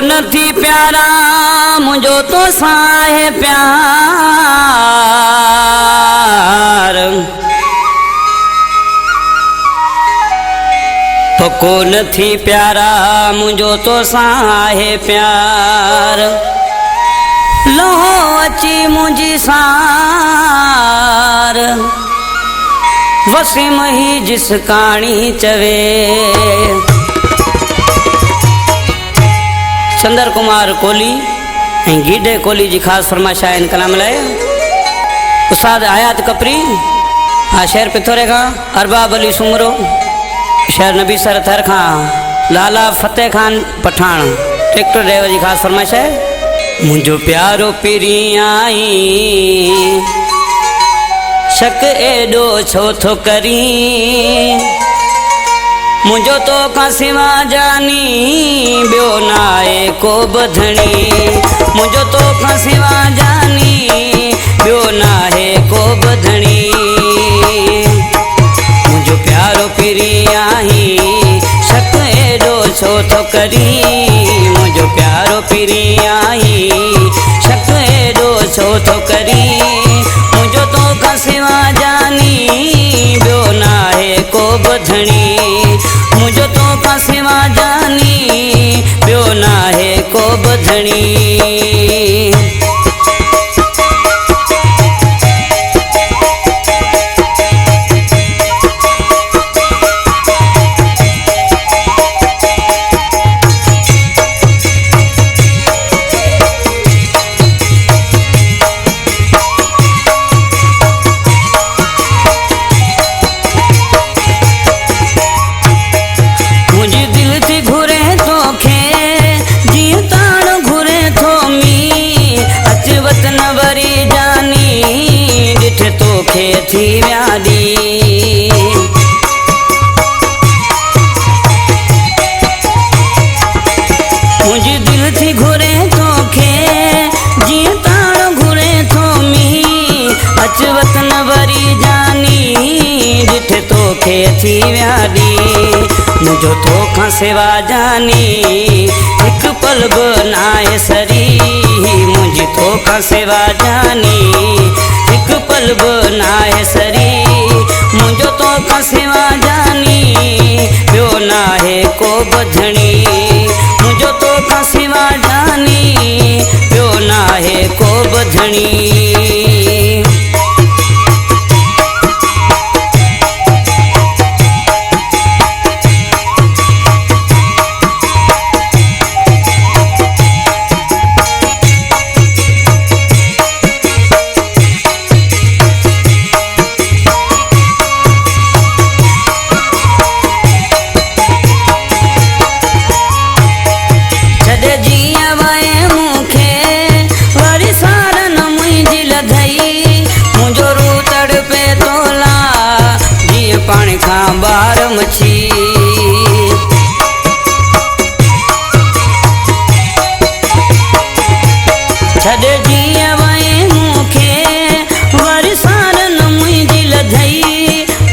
नथी प्यारा मुझो तो साहे प्यार तो को नथी प्यारा मुझो तो साहे प्यार लो अची मुझी सार वसीम ही जिस कहानी चवे। चंदर कुमार कोहली गीडे कोहली जी खास फरमाइश है इन कलाम लाए। उस्ताद आयात कपरी शेर पिथोरे का अरबाब अली सुमरो शेर नबी सर थर खां लाला फतेह खान पठान ट्रैक्टर ड्राइवर जी खास फरमाइश है। मुझो प्यारो पिरी आई शक एडो छो थो करी मुझो तो का सिवा जानी ब्यो नाए को बधनी मुझो तो का सिवा जानी ब्यो नाहे को बधनी मुझो प्यारो पिरी आई शक एडो छो थो करी मुझो प्यारो पिरी आई शक एडो छो थो करी मुझो तो का सिवा जानी ब्यो नाहे को बधनी मुझो तो का सिवा जानी ब्यो नाहे को बधनी। तोखे थी व्यादी मुझे दिल थी घुरे तोखे जी ताण घुरे थो मी अचवत न वरी जानी डिठ तोखे थी व्यादी मुझो तोखा सेवा जानी एक पल बनाए सरी मुझी तोखा सेवा जानी एक पल बनाए सरी मुझो तो का सेवा जानी ब्यो नाहे को बधनी मुझो तो का सेवा जानी ब्यो नाहे को बधनी। पानी खां बार मछी छॾे जीअं वए मूंखे वरी सार न मुंहिंजी लधई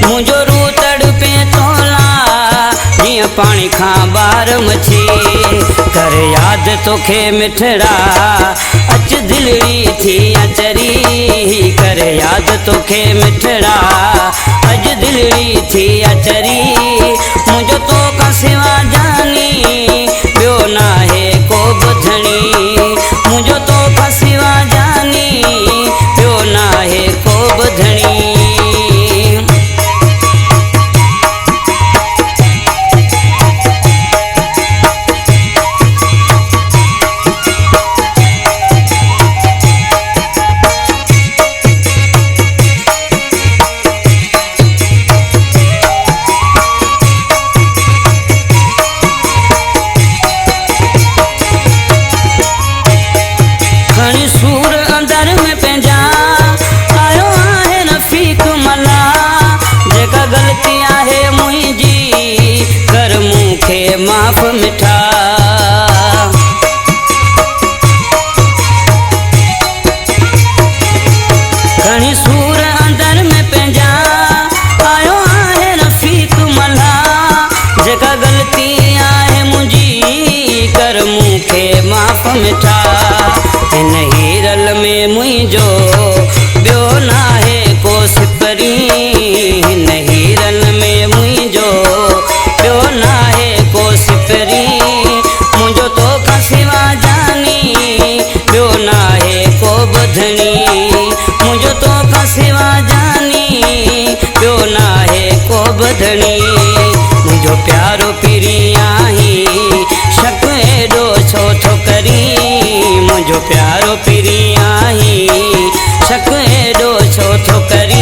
मुंहिंजो रू तड़पे तोला जीअं पानी खां बार मछी करे यादि तोखे मिठड़ा अच दिलड़ी थी अचरी करे यादि तोखे मिठड़ा अज दिलड़ी थी अचरी मुझो तो का सिवा जानी ब्यो नाहे को बधनी मुझो तो का सिवा जानी ब्यो नाहे को बधनी। सूर अंदर में पंहिंजा आयो आहे रफ़ीक मला जेका ग़लती आहे मुंहिंजी कर मूंखे माफ़ मिठा खणी सूर अंदर में पंहिंजा आयो आहे रफ़ीक मला जेका ग़लती आहे मुंहिंजी कर मूंखे ॿुधणी मुंहिंजो प्यारो पीरी आहीं शक एॾो छो थो करी मुंहिंजो प्यारो पीरी आहीं शक एॾो छो थो करी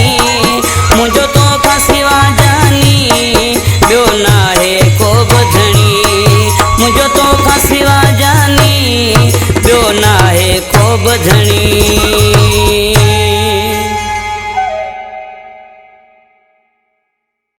मुंहिंजो तोखां सिवा जानी ॿियो नाहे को ॿुधणी मुंहिंजो तोखां सिवा जानी ॿियो नाहे को ॿुधणी।